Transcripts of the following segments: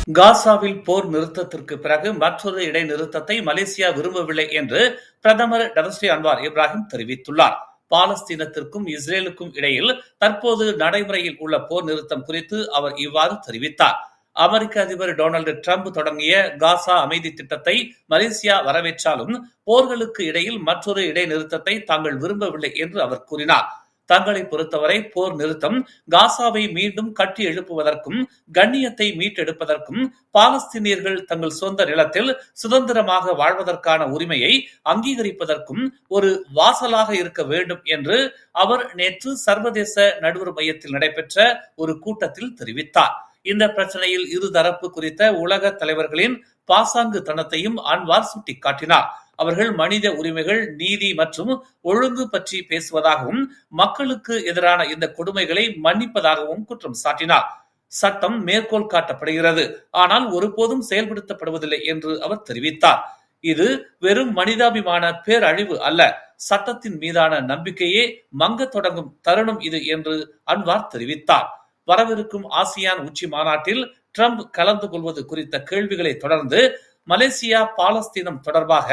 காசாவில் போர் நிறுத்தத்திற்கு பிறகு மற்றொரு இடைநிறுத்தத்தை மலேசியா விரும்பவில்லை என்று பிரதமர் டதஸ்ரீ அன்வார் இப்ராஹிம் தெரிவித்துள்ளார். பாலஸ்தீனத்திற்கும் இஸ்ரேலுக்கும் இடையில் தற்போது நடைமுறையில் உள்ள போர் நிறுத்தம் குறித்து அவர் இவ்வாறு தெரிவித்தார். அமெரிக்க அதிபர் டொனால்டு டிரம்ப் தொடங்கிய காசா அமைதி திட்டத்தை மலேசியா வரவேற்றாலும் போர்களுக்கு இடையில் மற்றொரு இடைநிறுத்தத்தை தாங்கள் விரும்பவில்லை என்று அவர் கூறினார். தங்களை பொறுத்தவரை போர் நிறுத்தம் காசாவை மீண்டும் கட்டி எழுப்புவதற்கும் கண்ணியத்தை மீட்டெடுப்பதற்கும் பாலஸ்தீனியர்கள் தங்கள் சொந்த நிலத்தில் சுதந்திரமாக வாழ்வதற்கான உரிமையை அங்கீகரிப்பதற்கும் ஒரு வாசலாக இருக்க வேண்டும் என்று அவர் நேற்று சர்வதேச நடுவர் மையத்தில் நடைபெற்ற ஒரு கூட்டத்தில் தெரிவித்தார். இந்த பிரச்சனையில் இருதரப்பு குறித்த உலக தலைவர்களின் பாசாங்கு தனத்தையும் அன்வார் சுட்டிக்காட்டினார். அவர்கள் மனித உரிமைகள், நீதி மற்றும் ஒழுங்கு பற்றி பேசுவதாகவும் மக்களுக்கு எதிரான இந்த கொடுமைகளை மன்னிப்பதாகவும் குற்றம் சாட்டினார். சட்டம் மேற்கோள் காட்டப்படுகிறது, ஆனால் ஒருபோதும் செயல்படுத்தப்படுவதில்லை என்று அவர் தெரிவித்தார். இது வெறும் மனிதாபிமான பேரழிவு அல்ல, சட்டத்தின் மீதான நம்பிக்கையே மங்க தொடங்கும் தருணம் இது என்று அன்வார் தெரிவித்தார். வரவிருக்கும் ஆசியான் உச்சி மாநாட்டில் ட்ரம்ப் கலந்து கொள்வது குறித்த கேள்விகளை தொடர்ந்து மலேசியா பாலஸ்தீனம் தொடர்பாக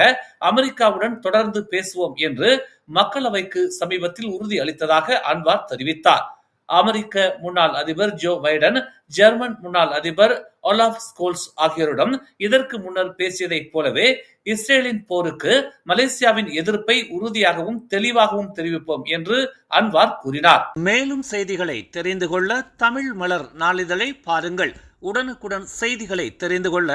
அமெரிக்காவுடன் தொடர்ந்து பேசுவோம் என்று மக்களவைக்கு சமீபத்தில் உறுதி அளித்ததாக அன்வார் தெரிவித்தார். அமெரிக்க முன்னாள் அதிபர் ஜோ பைடன், ஜெர்மன் முன்னாள் அதிபர் ஒலாஃப் ஸ்கோல்ஸ் ஆகியோரிடம் இதற்கு முன்னர் பேசியதைப் போலவே இஸ்ரேலின் போருக்கு மலேசியாவின் எதிர்ப்பை உறுதியாகவும் தெளிவாகவும் தெரிவிப்போம் என்று அன்வார் கூறினார். மேலும் செய்திகளை தெரிந்து கொள்ள தமிழ் மலர் நாளிதழை பாருங்கள். உடனுக்குடன் செய்திகளை தெரிந்து கொள்ள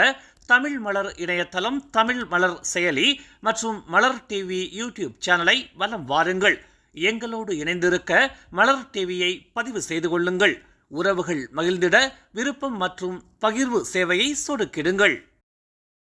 தமிழ் மலர் இணையதளம், தமிழ் மலர் செயலி மற்றும் மலர் டிவி யூடியூப் சேனலை வலம் வாருங்கள். எங்களோடு இணைந்திருக்க மலர் டிவியை பதிவு செய்து கொள்ளுங்கள். உறவுகள் மகிழ்ந்திட விருப்பம் மற்றும் பகிர்வு சேவையை சொடுக்கிடுங்கள்.